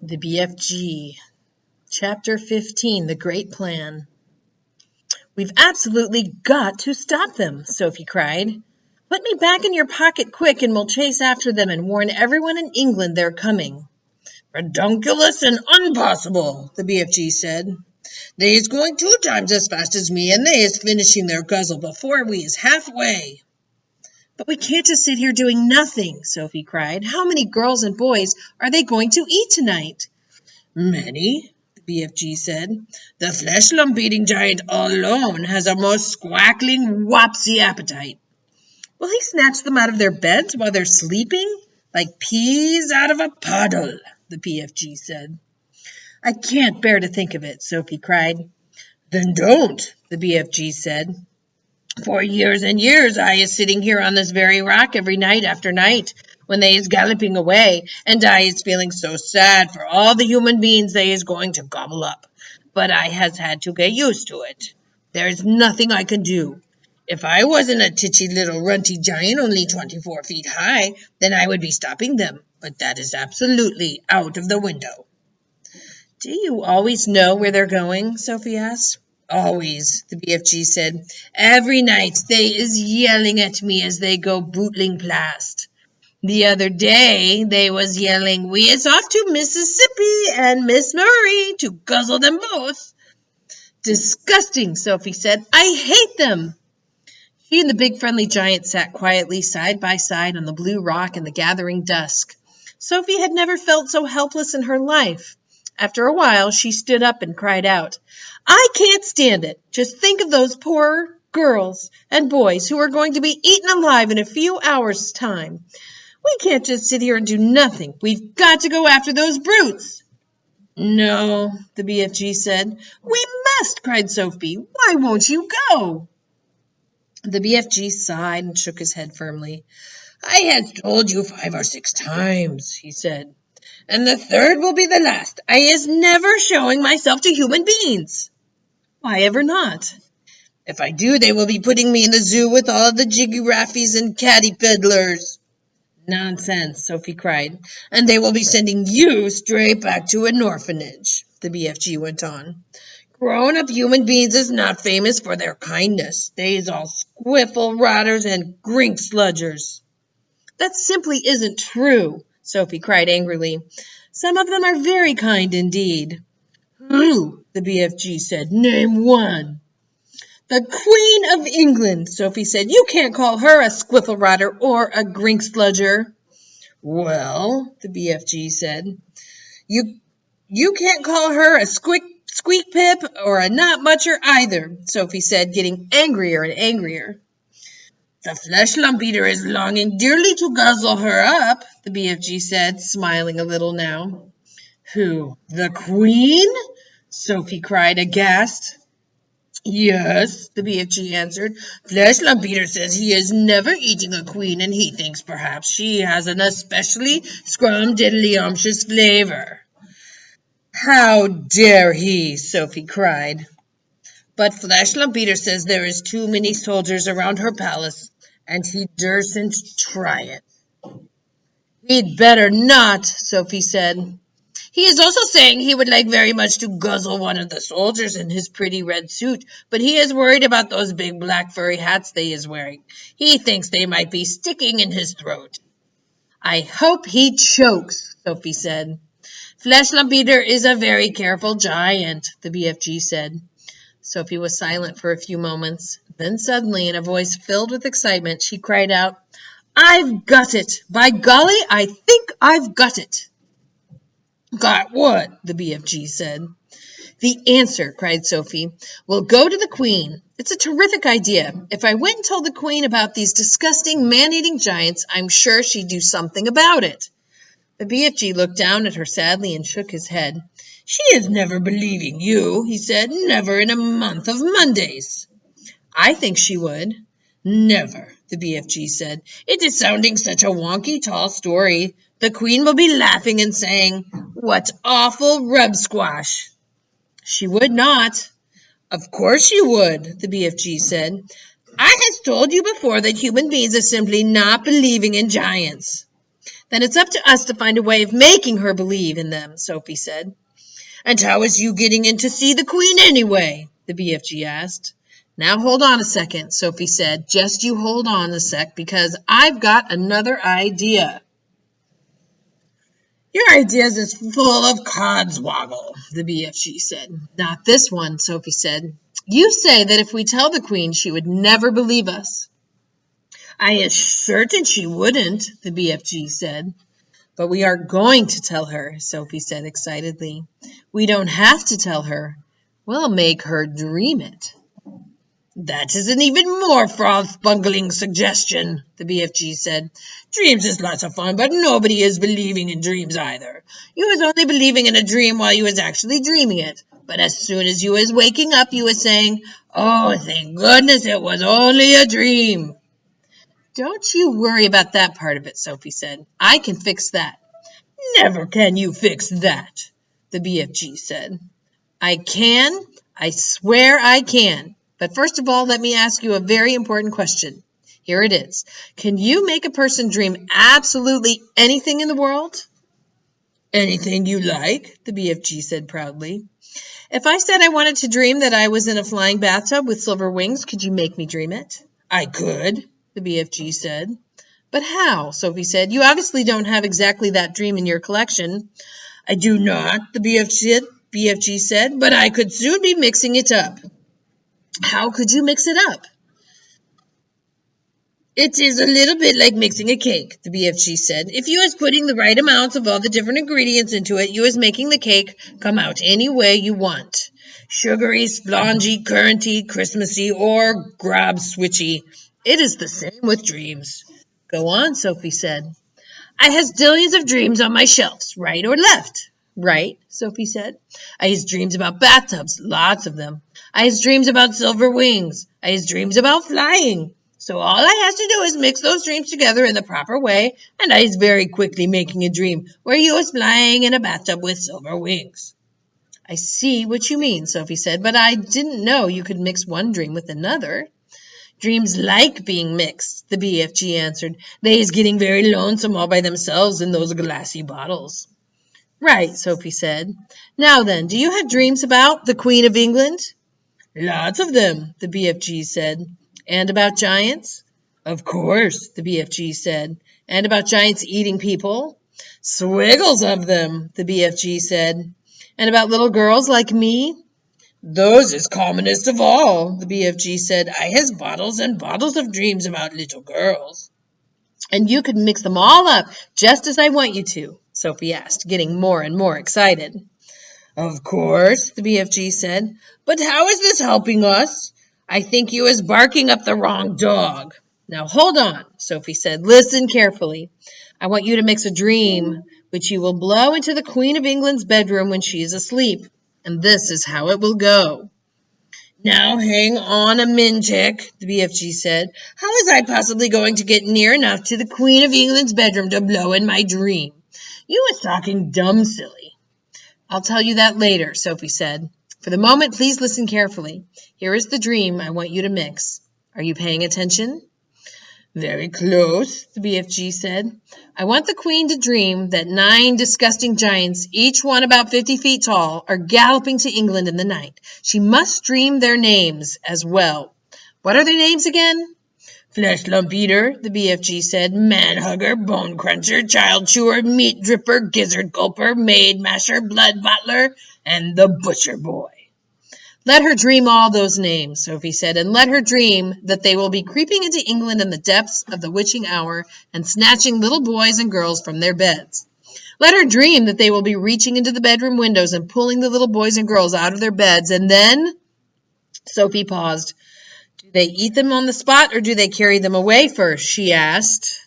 The BFG, Chapter 15, The Great Plan. "We've absolutely got to stop them," Sophie cried. "Put me back in your pocket quick and we'll chase after them and warn everyone in England they're coming." "Redonkulous and unpossible," the BFG said. "They is going 2 times as fast as me, and they is finishing their guzzle before we is halfway." "But we can't just sit here doing nothing," Sophie cried. "How many girls and boys are they going to eat tonight?" "Many," the BFG said. "The flesh-lump-eating giant alone has a most squackling, wopsy appetite." "Will he snatch them out of their beds while they're sleeping?" "Like peas out of a puddle," the BFG said. "I can't bear to think of it," Sophie cried. "Then don't," the BFG said. "For years and years I is sitting here on this very rock every night after night, when they is galloping away, and I is feeling so sad for all the human beings they is going to gobble up. But I has had to get used to it. There is nothing I can do. If I wasn't a titchy little runty giant only 24 feet high, then I would be stopping them, but that is absolutely out of the window." "Do you always know where they're going?" Sophie asked. "Always," the BFG said. "Every night they is yelling at me as they go bootling past. The other day they was yelling, 'We is off to Mississippi and Miss Murray to guzzle them both.'" "Disgusting," Sophie said. "I hate them." She and the big friendly giant sat quietly side by side on the blue rock in the gathering dusk. Sophie had never felt so helpless in her life. After a while, she stood up and cried out, "I can't stand it. Just think of those poor girls and boys who are going to be eaten alive in a few hours' time. We can't just sit here and do nothing. We've got to go after those brutes." "No," the BFG said. "We must," cried Sophie. "Why won't you go?" The BFG sighed and shook his head firmly. "I has told you 5 or 6 times," he said. "And the third will be the last. I is never showing myself to human beings." "Why ever not?" "If I do, they will be putting me in the zoo with all the jiggy-raffies and caddy peddlers." "Nonsense," Sophie cried. "And they will be sending you straight back to an orphanage," the BFG went on. "Grown-up human beings is not famous for their kindness. They is all squiffle rotters and grink sludgers." "That simply isn't true," Sophie cried angrily. "Some of them are very kind indeed." "Who?" the BFG said. "Name one." "The Queen of England," Sophie said. "You can't call her a squiffle rotter or a grink sludger." "Well," the BFG said, you can't call her a squeak pip or a not mucher either," Sophie said, getting angrier and angrier. "The flesh lump eater is longing dearly to guzzle her up," the BFG said, smiling a little now. "Who, the Queen?" Sophie cried, aghast. "Yes," the BFG answered. "Flesh lump eater says he is never eating a queen, and he thinks perhaps she has an especially scrum-diddly-umptious flavor." "How dare he!" Sophie cried. "But Flesh lump eater says there is too many soldiers around her palace, and he dursn't try it." "He'd better not," Sophie said. "He is also saying he would like very much to guzzle one of the soldiers in his pretty red suit, but he is worried about those big black furry hats they is wearing. He thinks they might be sticking in his throat." "I hope he chokes," Sophie said. "Flesh lump eater is a very careful giant," the BFG said. Sophie was silent for a few moments. Then suddenly, in a voice filled with excitement, she cried out, "I've got it! By golly, I think I've got it!" "Got what?" the BFG said. "The answer," cried Sophie. "We'll go to the Queen. It's a terrific idea. If I went and told the Queen about these disgusting man-eating giants, I'm sure she'd do something about it." The BFG looked down at her sadly and shook his head. "She is never believing you," he said. "Never in a month of Mondays." "I think she would." "Never," the BFG said. "It is sounding such a wonky tall story. The Queen will be laughing and saying, 'What awful rub squash.'" "She would not." "Of course she would," the BFG said. "I has told you before that human beings are simply not believing in giants." Then it's up to us to find a way of making her believe in them, Sophie said. And how is you getting in to see the Queen anyway? The BFG asked. Now hold on a second, Sophie said. Just you hold on a sec, because I've got another idea. Your ideas is full of codswoggle, the BFG said. Not this one, Sophie said. You say that if we tell the Queen, she would never believe us. I is certain she wouldn't, the BFG said. But we are going to tell her, Sophie said excitedly. We don't have to tell her. We'll make her dream it. That is an even more froth-bungling suggestion, the BFG said. Dreams is lots of fun, but nobody is believing in dreams either. You is only believing in a dream while you is actually dreaming it. But as soon as you is waking up, you is saying, oh, thank goodness it was only a dream. Don't you worry about that part of it, Sophie said. I can fix that. Never can you fix that, the BFG said. I can. I swear I can. But first of all, let me ask you a very important question. Here it is. Can you make a person dream absolutely anything in the world? Anything you like, the BFG said proudly. If I said I wanted to dream that I was in a flying bathtub with silver wings, could you make me dream it? I could, the BFG said. But how? Sophie said. You obviously don't have exactly that dream in your collection. I do not, the BFG said, but I could soon be mixing it up. How could you mix it up? It is a little bit like mixing a cake, the BFG said. If you is putting the right amounts of all the different ingredients into it, you is making the cake come out any way you want. Sugary, spongy, curranty, Christmassy, or grab-switchy. It is the same with dreams. Go on, Sophie said. I has dillions of dreams on my shelves, right or left. Right, Sophie said. I has dreams about bathtubs, lots of them. I has dreams about silver wings. I has dreams about flying. So all I has to do is mix those dreams together in the proper way, and I is very quickly making a dream where you is flying in a bathtub with silver wings. I see what you mean, Sophie said, but I didn't know you could mix one dream with another. Dreams like being mixed, the BFG answered. They is getting very lonesome all by themselves in those glassy bottles. Right, Sophie said. Now then, do you have dreams about the Queen of England? Lots of them, the BFG said. And about giants? Of course, the BFG said. And about giants eating people? Swiggles of them, the BFG said. And about little girls like me? Those is commonest of all, the BFG said. I has bottles and bottles of dreams about little girls. And you could mix them all up just as I want you to, Sophie asked, getting more and more excited. Of course, the BFG said. But how is this helping us? I think you is barking up the wrong dog. Now hold on, Sophie said. Listen carefully. I want you to mix a dream which you will blow into the Queen of England's bedroom when she is asleep. And this is how it will go. Now hang on a mintick, the BFG said. How is I possibly going to get near enough to the Queen of England's bedroom to blow in my dream? You is talking dumb silly. I'll tell you that later, Sophie said. For the moment, please listen carefully. Here is the dream I want you to mix. Are you paying attention? Very close, the BFG said. I want the Queen to dream that 9 disgusting giants, each one about 50 feet tall, are galloping to England in the night. She must dream their names as well. What are their names again? Flesh lump eater, the BFG said. Man hugger, bone cruncher, child chewer, meat dripper, gizzard gulper, maid masher, blood bottler, and the butcher boy. Let her dream all those names, Sophie said, and let her dream that they will be creeping into England in the depths of the witching hour and snatching little boys and girls from their beds. Let her dream that they will be reaching into the bedroom windows and pulling the little boys and girls out of their beds, and then... Sophie paused. Do they eat them on the spot, or do they carry them away first? She asked.